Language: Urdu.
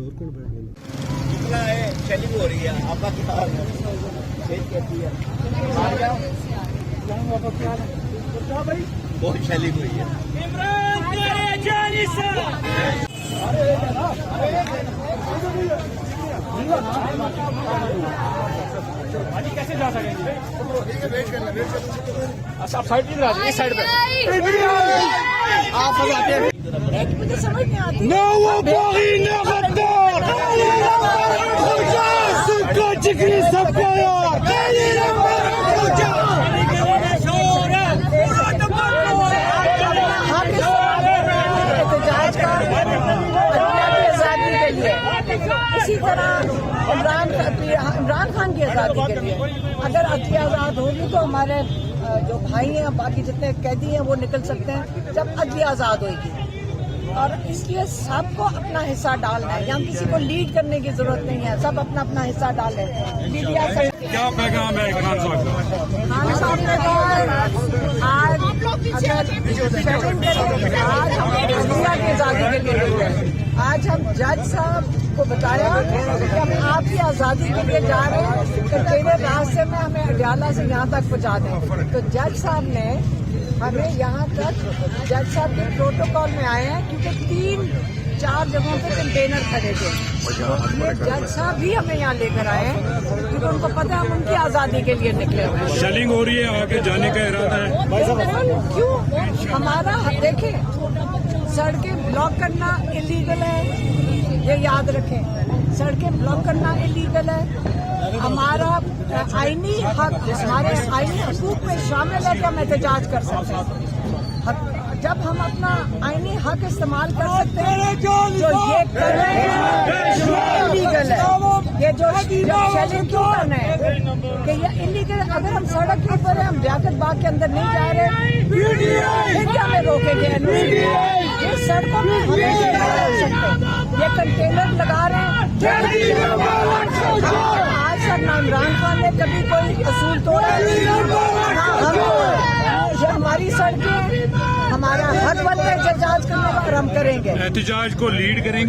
اور کون بیٹھ گیا کتنا ہے شیلنگ ہو رہی ہے آپ کا کیا حال ہے کیسی ہے بہت شیلنگ ہوئی ہے کیسے جا سکیں گے آپ سائڈ نہیں رہا اس سائڈ پہ مجھے سمجھ نہیں آتی اسی طرح عمران خان کی آزادی کے لیے اگر عدلیہ آزاد ہوگی تو ہمارے جو بھائی ہیں باقی جتنے قیدی ہیں وہ نکل سکتے ہیں جب عدلیہ آزاد ہوئے گی اور اس لیے سب کو اپنا حصہ ڈالنا ہے. یہاں کسی کو لیڈ کرنے کی ضرورت نہیں ہے, سب اپنا اپنا حصہ ڈالیں. کیا پیغام ہے عمران صاحب کا؟ آج آزادی کے لیے آج ہم جج صاحب کو بتایا کہ ہم آپ کی آزادی کے لیے جا رہے ہیں کہ تیرے راستے میں ہمیں اڈیالہ سے یہاں تک پہنچا دیں. تو جج صاحب نے ہمیں یہاں تک جج صاحب کے پروٹوکول میں آئے ہیں کیونکہ 3-4 جگہوں پہ کنٹینر کھڑے تھے. یہ جج صاحب بھی ہمیں یہاں لے کر آئے ہیں کیونکہ ان کو پتہ ہے ہم ان کی آزادی کے لیے نکلے ہوئے ہیں. شیلنگ ہو رہی ہے, آگے جانے کا ارادہ ہے؟ کیوں ہمارا دیکھیں سڑکیں بلاک کرنا اللیگل ہے, یہ یاد رکھیں. سڑکیں بلاک کرنا اللیگل ہے. ہمارا آئینی حق ہمارے آئینی حقوق میں شامل ہے کہ ہم احتجاج کر سکتے ہیں. جب ہم اپنا آئینی حق استعمال کر سکتے ہیں جو یہ کر رہے ہیں اللیگل ہے. یہ جو شیلنگ کیوں کرنا ہے کہ یہ اللیگل. اگر ہم سڑک کے اوپر ہیں, ہم لیاقت باغ کے اندر نہیں جا رہے, پھر کیا ہمیں روکیں گے؟ یہ سڑکوں میں ہمیں نہیں رہ سکتے. یہ کنٹینر لگا رہے ہیں. آج تک نہ عمران خان نے کبھی کوئی اصول توڑا نہیں. یہ ہماری سڑکیں, ہمارا حق بنتا ہے احتجاج کرنے کا اور ہم کریں گے. احتجاج کو لیڈ کریں گے.